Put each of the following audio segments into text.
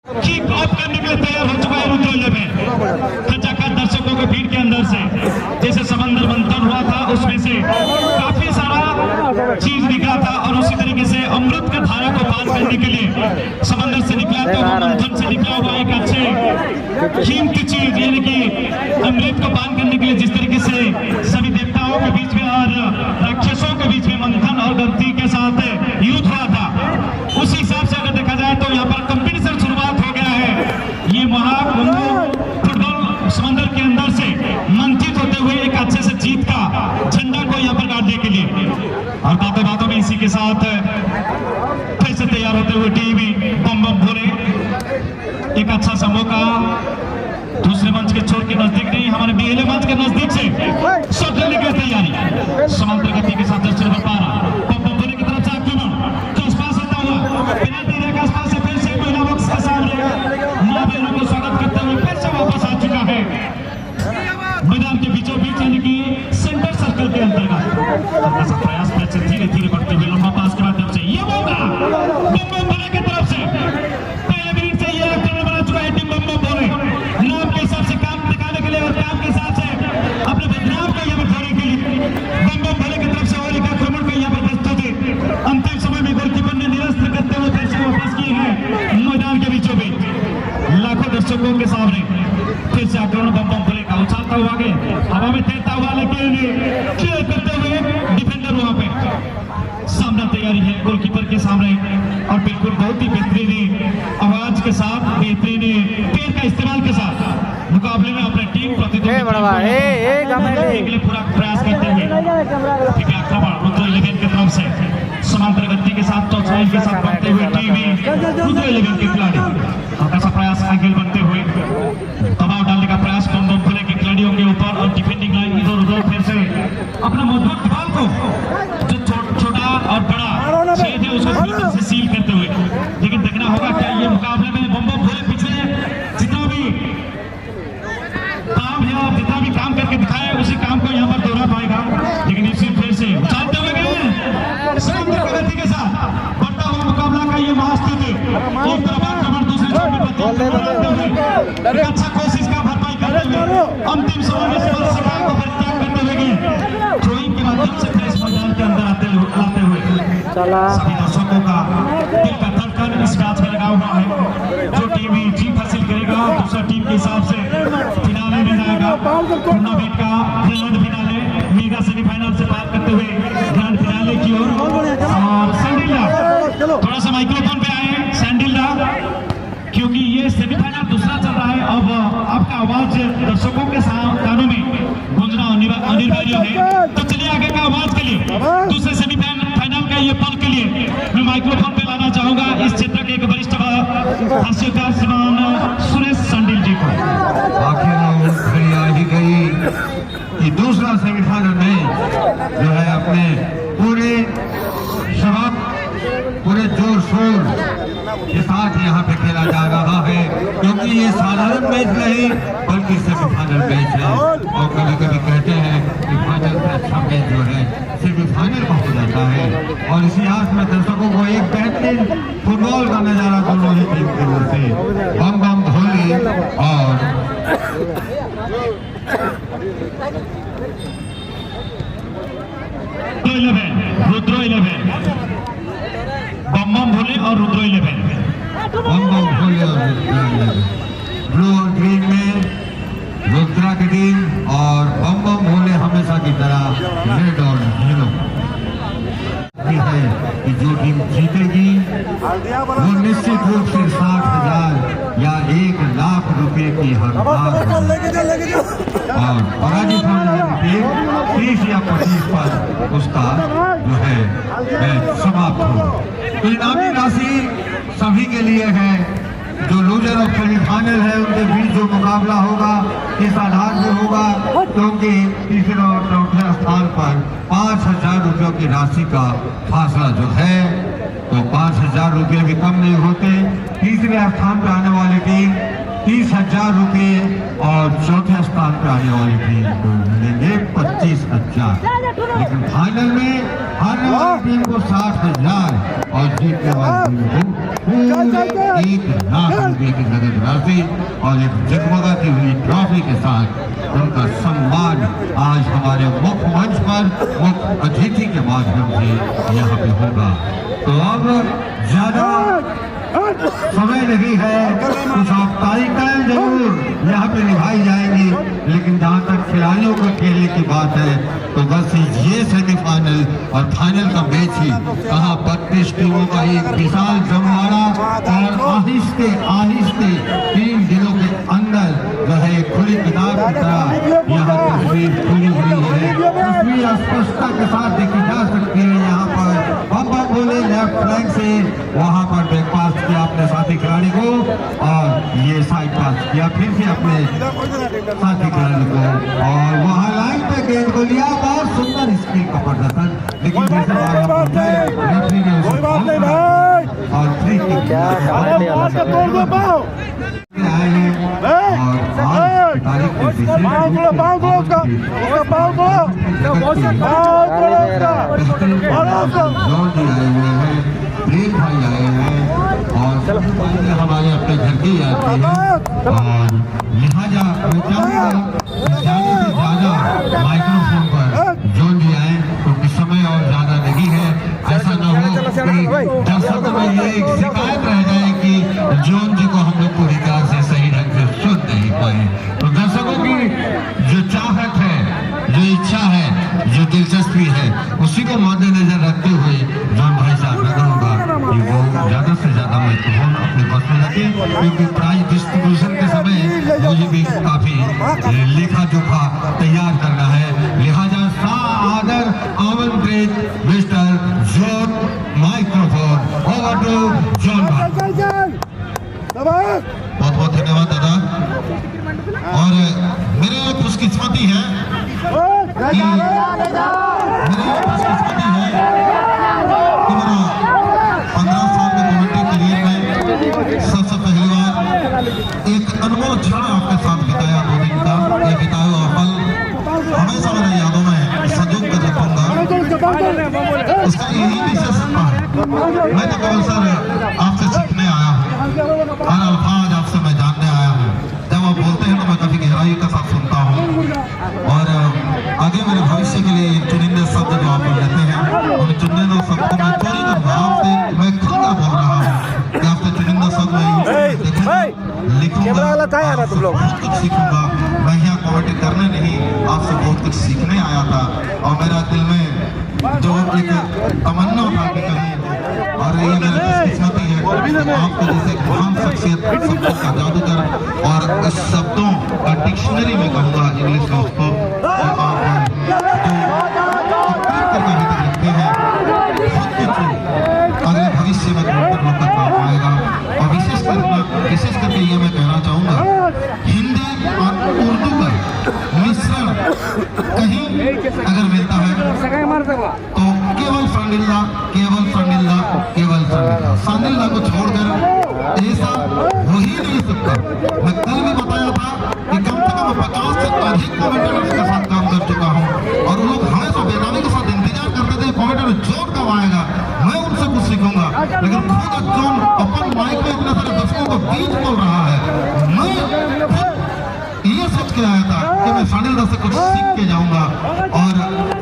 Kick off करने के लिए तैयार हो चुका है रुद्र में। खचाखच दर्शकों के भीड़ के अंदर से जैसे समंदर मंथन हुआ था उसमें से काफी सारा चीज निकला था और उसी तरीके से अमृत का धारा को पार करने के लिए समंदर से निकला था मंथन से निकला हुआ एक अच्छे कीमती चीज यानी कि अमृत को पान करने के लिए जिस तरीके से सभी देवताओं के बीच में और राक्षसों के बीच में मंथन और गलती के साथ युद्ध हुआ था, उसी हिसाब से अगर देखा जाए तो यहाँ पर कंपटीशन शुरुआत हो गया है। ये महाकुंभ फुटबॉल समंदर के अंदर से मंथित होते हुए एक अच्छे से जीत का झंडा को यहाँ पर गाड़ने के लिए और बातों में इसी के साथ फिर से तैयार होते हुए टीवी बम बम भोले एक अच्छा सा मौका दूसरे मंच के छोर के नजदीक नहीं हमारे पहले मंच के नजदीक से शॉट लेने की तैयारी समांतर गति के साथ दर्शन कर पा रहा बम बम भोले की तरफ से आक्रमण जो आसपास होता हुआ पेनल्टी एरिया के आसपास से फिर से महिला बॉक्स के सामने मां बहनों को स्वागत करते हुए फिर से वापस आ चुका है मैदान के बीचों बीच यानी कि सेंटर सर्कल के अंतर्गत प्रयास से धीरे धीरे बढ़ते हुए लंबा पास के माध्यम से ये मौका बम बम भोले की तरफ से पहले मिनट से ये आक्रमण बना चुका है टीम बम बम भोले नाम के हिसाब से काम दिखाने के लिए और काम के हिसाब से अपने बदनाम को यहाँ पर धोने के लिए बम बम भोले की तरफ से और एक आक्रमण को यहाँ पर प्रस्तुत है। अंतिम समय में गोलकीपर ने निरस्त करते हुए फिर से वापस किए हैं मैदान के बीचों बीच लाखों दर्शकों के सामने फिर से आक्रमण बम बम भोले का उछालता हुआ आगे हवा में तैरता हुआ लेकिन क्लियर करते हुए डिफेंडर वहां पे सामना तैयारी है गोलकीपर के सामने और बिल्कुल बहुत ही बेहतरीन आवाज के साथ बेहतरीन पैर का इस्तेमाल के साथ मुकाबले में अपने टीम प्रतिद्वंदी के लिए पूरा प्रयास करते हुए आक्रमण रुद्र 11 की तरफ से समांतर गति के साथ टॉस लाइन के साथ बढ़ते हुए टीवी रुद्र 11 के खिलाड़ी ऐसा प्रयास आगे बढ़ते हुए दबाव डालने का प्रयास बम बम भोले के खिलाड़ियों के ऊपर और डिफेंडिंग लाइन इधर उधर फिर से अपना मजबूत दीवार को जो छोटा और बड़ा छेद है उसको पूरी तरह से सील करते हुए लेकिन देखना होगा क्या ये मुकाबले में बम बम भोले पिछले जितना भी काम है और जितना भी काम करके दिखाया उसी काम को यहाँ पर दोहरा पाएगा लेकिन इसी फिर से उछालते हुए गए समंदर प्रगति के साथ बढ़ता हुआ मुकाबला का ये महास्थिति एक तरफ आक्रमण दूसरी तरफ अच्छा कोशिश का भरपाई करते हुए अंतिम समय में शिकार को परित्याग करते हुए गए थ्रोइंग के माध्यम से फिर इस मैदान के अंदर आते हुए सभी दर्शकों का दिल का धड़कन इस मैच में लगा हुआ है। जो टीम जीत हासिल करेगा दूसरा टीम के हिसाब से फिनाले में जाएगा टूर्नामेंट का ग्रैंड फिनाले मेगा सेमीफाइनल से पार करते हुए ग्रैंड फिनाले की ओर और सैंडिल्ला थोड़ा सा माइक्रोफोन पे आए सैंडिल्ला क्योंकि ये सेमीफाइनल दूसरा चल रहा है। अब आपका आवाज दर्शकों के कानों में गूंजना अनिवार्य है तो चलिए आगे का आवाज के लिए दूसरे सेमीफाइनल का ये पल के लिए मैं माइक्रोफोन पे लाना चाहूंगा इस क्षेत्र के एक वरिष्ठ हास्यकार श्रीमान सुरेश संडिल जी को। आखिर आ ही गई कि दूसरा सेमीफाइनल में जो है अपने पूरे शबाब पूरे जोर शोर के साथ यहाँ पे खेला जा रहा है क्योंकि ये साधारण मैच नहीं बल्कि सेमीफाइनल मैच है और कभी कभी कहते हैं कि फाइनल से अच्छा मैच जो है सेमीफाइनल में हो जाता है और इसी आस में दर्शकों को एक बेहतरीन फुटबॉल का नजारा दोनों ही टीम की ओर से बम बम भोले और रुद्र 11 बम बम भोले और रुद्र 11 बम बम भोले और ब्लू और ग्रीन में रुद्रा की टीम और बम बम भोले हमेशा की तरह रेड और येलो है कि जो टीम जीतेगी वो निश्चित रूप से 60,000 या 1,00,000 रुपए की हकदार और पराजित होने वाली टीम 30 या 25 पर उसका जो है समाप्त हो। तो इनामी राशि सभी के लिए है। जो लूजर ऑफ सेमीफाइनल है उनके बीच जो मुकाबला होगा इस आधार पर होगा क्योंकि तीसरे और चौथे स्थान पर 5,000 रुपयों की राशि का फासला जो है तो 5,000 रुपये भी कम नहीं होते। तीसरे स्थान पर आने वाली टीम 30,000 रुपये और चौथे स्थान पर आने वाली टीम को मिलेंगे 25,000 लेकिन फाइनल में हारने वाली टीम को 60,000 और जीतने वाली टीम को पूरे 1,00,000 रुपए की नगद राशि और एक जगमगाती हुई ट्रॉफी के साथ उनका सम्मान आज हमारे मुख्य मंच पर मुख्य अतिथि के माध्यम से यहाँ पे होगा। तो अब ज्यादा समय नहीं है, कुछ औपचारिकताएं जरूर यहाँ पे निभाई जाएंगी, लेकिन जहाँ तक खिलाड़ियों को खेलने की बात है तो बस ये सेमीफाइनल और फाइनल का मैच ही कहाँ 32 टीमों का एक विशाल जमवाड़ा और आहिस्ते आहिस्ते 3 दिनों के अंदर जो है खुली किताब की तरह यहाँ तस्वीर खुली हुई है। तस्वीर स्पष्टता के साथ देखी जा सकती है। यहाँ पर बम्बा बोले लेफ्ट फ्लैंक से वहाँ पर ब्रेकफास्ट किया अपने साथी खिलाड़ी को और ये साइड पास किया फिर से अपने साथी खिलाड़ी को और वहाँ लाइन पे गेंद को लिया। बहुत सुंदर स्किल का प्रदर्शन, लेकिन जैसे रेफरी ने उसे और फ्री किक आए हैं और तारीख के आए हुए हैं, प्रेम भाई आए हैं और हमारे अपने घर के आते हैं और लिहाजा मैं चाहूँगा ज़्यादा से ज़्यादा माइक्रोफोन पर जोन जी आए क्योंकि समय और ज़्यादा नहीं है। ऐसा न हो कि दर्शकों में ये एक शिकायत रह जाए कि जोन जी को हम लोग पूरी तरह से सही ढंग से सुन नहीं पाए। तो दर्शकों की जो चाहत है, जो इच्छा है, जो दिलचस्पी है, उसी को मद्देनजर रखते हुए जोन भाई से आग्रह करूँगा कि वो ज़्यादा से ज़्यादा माइक्रोफोन अपने पास में रखें, क्योंकि प्राइज डिस्ट्रीब्यूशन के समय मुझे भी काफी लेखा जोखा तैयार करना है। लिहाजा आदर आमंत्रित mister John microphone over to John भाई। बहुत बहुत धन्यवाद दादा। और मेरे खुशकिस्मती है कि मेरा 15 साल के कमेटी करियर में सबसे पहली बार एक अनमोल क्षण आपके साथ बिताया 2 दिन का। ये बिताया हुआ पल हमेशा मेरे यादों में संजोग कर रखूंगा। उसका यही विशेषता है, मैं तो केवल सर आपसे सीखने आया हूँ, हर अल्फाज आपसे मैं जानने आया हूँ। जब आप बोलते हैं तो मैं काफी गहराई के साथ सुनता हूँ और आगे मेरे भविष्य के लिए चुनिंदे शब्द जो आप लेते हैं उन चुनिंदे शब्द में चोरी का भाव से मैं खुलकर बोल रहा हूँ कि आपसे चुनिंदा शब्द मैं लिखूंगा, बहुत कुछ सीखूंगा। मैं यहाँ कमेटी करने नहीं, आपसे बहुत कुछ सीखने आया था और मेरा दिल में जो एक तमन्ना था कि कहीं, और ये मेरी किस्मती है आपको जैसे महान शख्सियत, शब्दों का जादूगर और इस शब्दों का डिक्शनरी में कहूँगा इंग्लिश में उसको, आप लिखते हैं बहुत कुछ अगले भविष्य में लोग तक काम आएगा। और विशेष करके ये मैं कहना चाहूँगा, हिंदी और उर्दू का मिश्रण कहीं अगर मिलता है तो केवल फंडिल्ला केवल फंडिल्ला केवल फंडिल्ला, फंडिल्ला को छोड़कर ऐसा हो ही नहीं सकता। मैं कल भी बताया था कि कम से कम 50 से अधिक कमेंटेटर्स के साथ काम कर चुका हूँ और वो लोग हमेशा बेदानी के साथ इंतजार करते थे कमेंटेटर जोन कब आएगा, मैं उनसे कुछ सीखूंगा। लेकिन खुद जोन अपन माइक में इतने सारे दर्शकों को बीच बोल रहा है, मैं ये सोच के आया था कि मैं सानिलदर से कुछ सीख के जाऊंगा और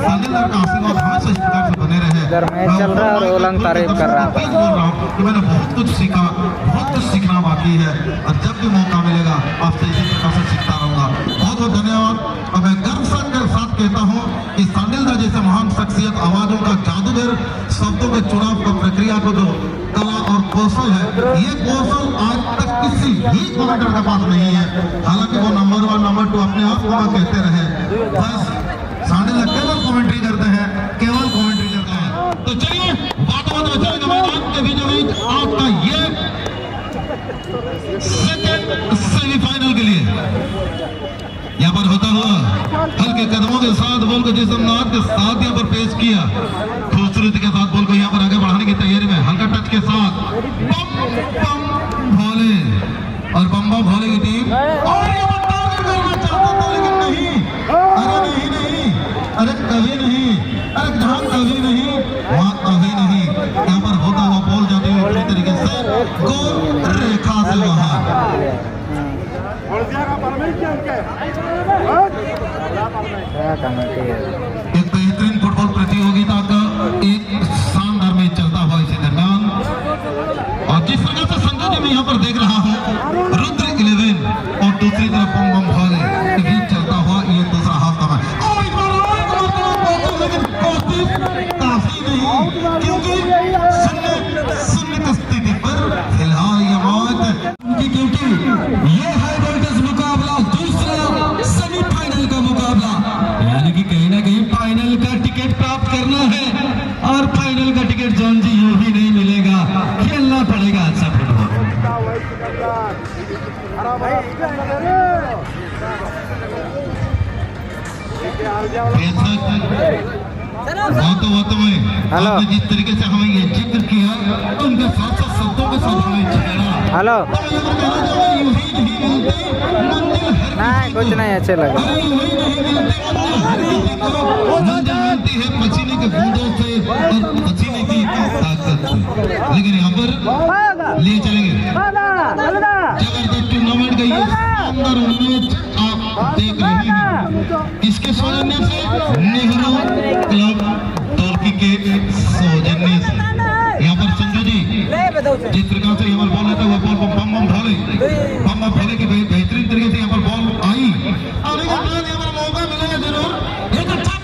सानिलदर का आशीर्वाद हमेशा इस प्रकार से बने रहे। मैं चल रहा और उलंग तारीफ कर रहा बोल रहा हूँ कि मैंने बहुत कुछ सीखा, बहुत कुछ सीखना बाकी है और जब भी मौका मिलेगा आपसे इसी प्रकार से सीखता रहूंगा। बहुत बहुत धन्यवाद। और मैं गर्व के साथ कहता हूँ कि सानिलदर जैसे महान शख्सियत, आवाजों का जादूगर, शब्दों के चुनाव का प्रक्रिया को जो कला और कौशल है, ये कौशल आज तक किसी भी कमेंटर के पास नहीं है। हालांकि वो नंबर 1 नंबर 2 अपने आप को कहते रहे, बस सानिलदर केवल कमेंट्री करते हैं, केवल कमेंट्री करते हैं। तो चलिए बातों में चलेगा मैदान के बीचों बीच आपका ये सेकंड सेमीफाइनल के लिए यहाँ पर होता हुआ हल्के कदमों के साथ बॉल को जिस अंदाज के साथ यहाँ पर पेश किया, खूबसूरती के साथ बॉल को यहाँ पर आगे बढ़ाने की तैयारी में हल्का टच के साथ बम भोले और बम्बा भोले की टीम और ये करना चाहता था लेकिन नहीं, अरे नहीं, अरे कभी नहीं, अरे जहाँ कभी नहीं वहाँ कभी नहीं। यहाँ पर होता हुआ गोल रेखा से बाहर। एक बेहतरीन फुटबॉल प्रतियोगिता का एक शानदार मैच चलता हुआ इसी दरमियान, और जिस प्रकार से संजय जी मैं यहाँ पर देख रहा हूँ, रुद्र 11 और दूसरी तरफ बम भोले भी चलता हुआ ये दूसरा हाफ का मैच। काफी नहीं, क्योंकि शून्य की स्थिति पर फिलहाल ये मौत उनकी, क्योंकि ये हाई वोल्टेज मुकाबला दूसरा सेमीफाइनल का मुकाबला, यानी कि कहीं ना कहीं फाइनल का टिकट प्राप्त करना है, और फाइनल का टिकट जॉन जी यूं ही नहीं मिलेगा, खेलना पड़ेगा अच्छा फुटबॉल। बातों में आपने जिस तरीके से हमें ये जिक्र किया, तो उनके साथ साथ शब्दों के साथ हमें छेड़ा। हेलो यूं ही नहीं मिलते मंजिल, नहीं कुछ नहीं, अच्छे लगे। यूं ही नहीं मिलते मंजिल मिलती है पसीने के बूंदों से और पसीने की ताकत से। लेकिन यहाँ पर लिए चलेंगे जबरदस्त टूर्नामेंट का ये शानदार मैच आप देख रहे हैं, इसके सौजन्य से नेहरू क्लब टोलकी के सौजन्य से। यहाँ पर संजू जी जिस प्रकार से यहाँ पर बॉल लेते हुए बॉल को बम भोले की बेहतरीन तरीके से यहाँ पर बॉल आई, और यहाँ पर मौका मिलेगा जरूर। एक अच्छा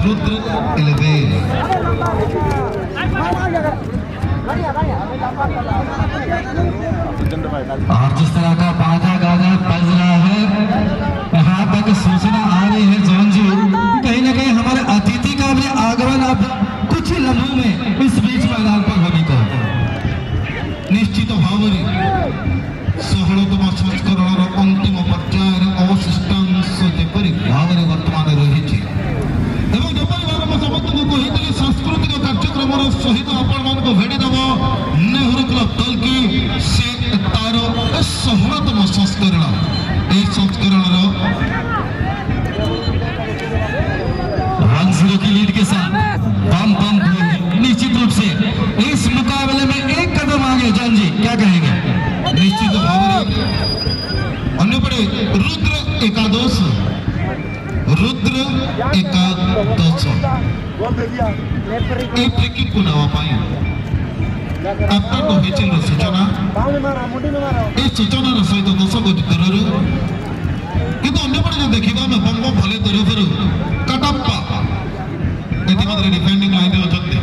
रुद्र 11 और जिस तरह का बाजा गाजा बज रहा है, यहाँ तक सूचना आ रही है जॉन जी, कहीं ना कहीं हमारे अतिथि का भी आगमन अब कुछ ही लम्हों में इस बीच मैदान पर होने को निश्चित भाव में 16तम संस्करण अंतिम पर्यायर अवशिष्ट जेपरी भाव में वर्तमान रही सांस्कृतिक कार्यक्रम सहित आपण मान भेड़ीदेव नेहरू क्लब टोलकी से तार 16तम संस्करण। यह संस्करण 1-0 की लीड के साथ बम निश्चित रूप से इस मुकाबले में एक कदम आगे। जान जी क्या कहेंगे? निश्चित भाव अन्य पड़े रुद्र एकादश এই প্রেক্ষিত নেওয়া পাই আপনার তো হয়েছিল সূচনা, এই সূচনার সহিত দর্শক দূরରୁ কিন্তু ଅନ୍ୟପଟେ ଯଦି ଦେଖିବା ଆମେ ବମ ଭୋଲେ ତରଫରୁ କାଟାପ୍ପା ଇତିମଧ୍ୟରେ ଡିଫେଣ୍ଡିଂ ଲାଇନରେ ଅଛନ୍ତି।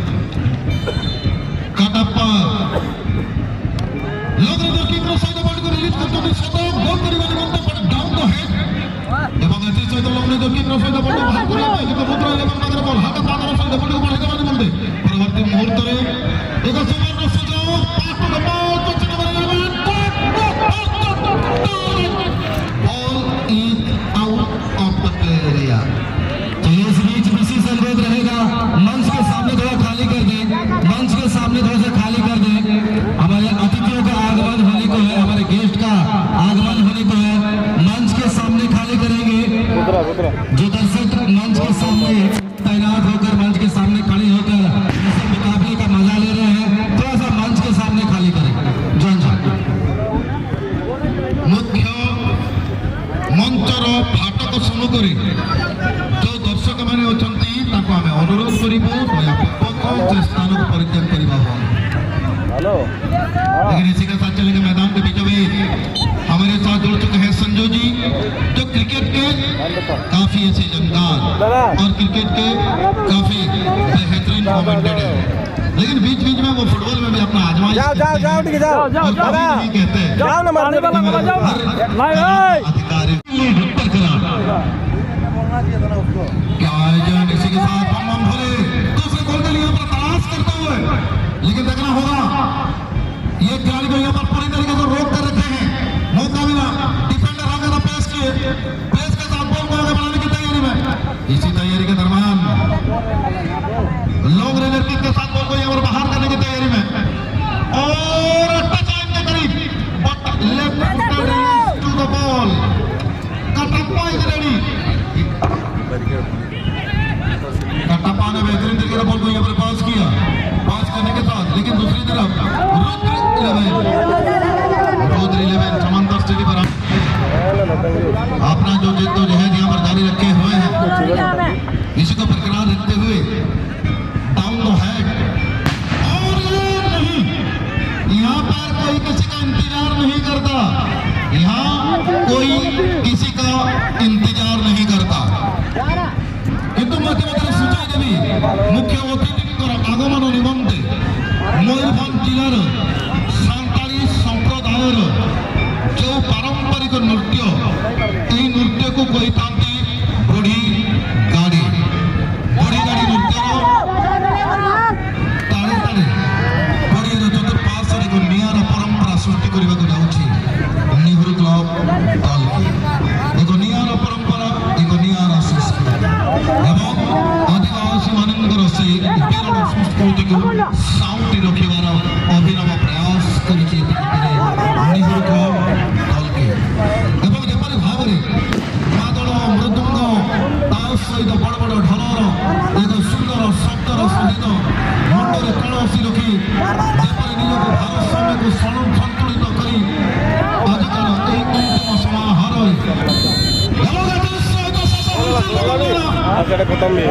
କାଟାପ୍ପା ଲଗ୍ନ କିକର ସହିତ ବଲକୁ ରିଲିଜ କରୁଛନ୍ତି, ସତ ଗୋଲ କରିବା ନିମନ୍ତେ ଡାଉନ ଦ ହେଡ୍ ଏବଂ ଏଥି ସହିତ ଲଗ୍ନ କିକର ସହିତ ବଲ ବାହାର କରିବା ପାଇଁ କିନ୍ତୁ ମୁଦ୍ରା ଲେବଲ ପାଖରେ ବଲ ହାତ ପାଦର ସହିତ ବଲକୁ ବଢାଇ ଦେବା ନିମନ୍ତେ ପରବର୍ତ୍ତୀ ମୁହୂର୍ତ୍ତରେ ଏକ ସୁବର୍ଣ୍ଣ ସୁଯୋଗ ball is out of the play area. तो इस बीच बीसी से अनुरोध रहेगा मंच के सामने थोड़ा खाली कर दें, मंच के सामने थोड़ा सा खाली कर दें। हमारे अतिथियों का आगमन होने को है, हमारे गेस्ट का आगमन होने को है, मंच के सामने खाली करेंगे। जो दर्शक मंच के सामने तैनात होकर मंच के सामने खड़े होकर इस मुकाबले का मजा ले रहे हैं, थोड़ा सा मंच के सामने खाली करें। जॉन जी मुख्य मंचर फाटक सम्मुखरे जो दर्शक मैंने अच्छा आम अनुरोध करूँ से स्थान को परित्याग करवा। लेकिन इसी के साथ चलेंगे मैदान के बीचों में हमारे साथ जुड़ चुके हैं संजू जी जो क्रिकेट के काफी ऐसे जानकार और क्रिकेट के काफी बेहतरीन कमेंटेटर हैं, लेकिन बीच बीच में वो फुटबॉल में भी अपना आजमाइश जाओ जाओ जाओ ठीक है जाओ और कभी नहीं कहते हैं जाओ ना मारने वाला वाला जाओ अधिकारी उत्तर करा क्या आयोजन इसी के साथ बम बम भोले दूसरे गोल के लिए यहाँ पर तलाश करते हुए, लेकिन देखना होगा ये खिलाड़ी को यहाँ पर पूरी तरीके से रोक कर रखे हैं। मौका मिला, डिफेंडर आ गया पेस के साथ बॉल को आगे बढ़ाने की तैयारी में। इसी तैयारी के दरमियान लॉन्ग रेंजर किक के साथ बॉल को यहाँ पर बाहर करने की तैयारी में और टच लाइन के करीब but left to the ball Kattappa is ready. Kattappa ने बेहतरीन तरीके से बॉल को यहाँ पर पास किया, पास करने के साथ लेकिन दूसरी तरफ रुद्र 11 समंदर सिटी पर अपना जो जिद्दोजहद यहाँ पर जारी रखे हुए हैं, इसी को बरकरार रखते हुए डाउन द हेड और ये नहीं, यहाँ पर कोई किसी का इंतजार नहीं करता, यहाँ कोई किसी का इंतजार नहीं करता। কিন্তু মাধ্যমে সূচনা দেবী মুখ্য অতিথিଙ୍କର আগমନ ନିମନ୍ତେ ମୟୂରଭଞ୍ଜ ଜିଲ୍ଲାର ସାନ୍ତାଳୀ ସମ୍ପ୍ରଦାୟର ଯେଉଁ ପାରମ୍ପରିକ ନୃତ୍ୟ, ଏହି ନୃତ୍ୟକୁ କହିଥାନ୍ତି ବୁଢ଼ୀ ଗାଡ଼ି। ବୁଢ଼ୀ ଗାଡ଼ି ନୃତ୍ୟର ତାଳେ ତାଳେ ପଡ଼ିଆର ଚତୁଃପାର୍ଶ୍ୱରେ ଏକ ନିଆରା ପରମ୍ପରା ସୃଷ୍ଟି କରିବାକୁ ଯାଉଛି ନେହେରୁ କ୍ଲବ ଦଳକୁ। ଏକ ନିଆରା ପରମ୍ପରା, ଏକ ନିଆରା ସଂସ୍କୃତି ଏବଂ ଆଦିବାସୀ ମାନଙ୍କର ସେଇ ବିରଳ ସଂସ୍କୃତିକୁ ସାଉଁଟି ରଖିବାର ଅଭିନବ ପ୍ରୟାସ କରିଛି ନେହେରୁ କ୍ଲବ ଦଳକୁ। ଏବଂ ଯେପରି ଭାବରେ ମାଦଳ ମୃଦୁଙ୍ଗ ତା ସହିତ ବଡ଼ ବଡ଼ ଢୋଲର ଏକ ସୁନ୍ଦର ଶବ୍ଦର ସହିତ ମୁଣ୍ଡରେ କଳସି ରଖି ଯେପରି ନିଜକୁ ଭାରସାମ୍ୟକୁ ସନ୍ତୁଳିତ କରି ଆଜିକାର ଏହି ଅନ୍ତିମ ସମାରୋହରେ खत्म भी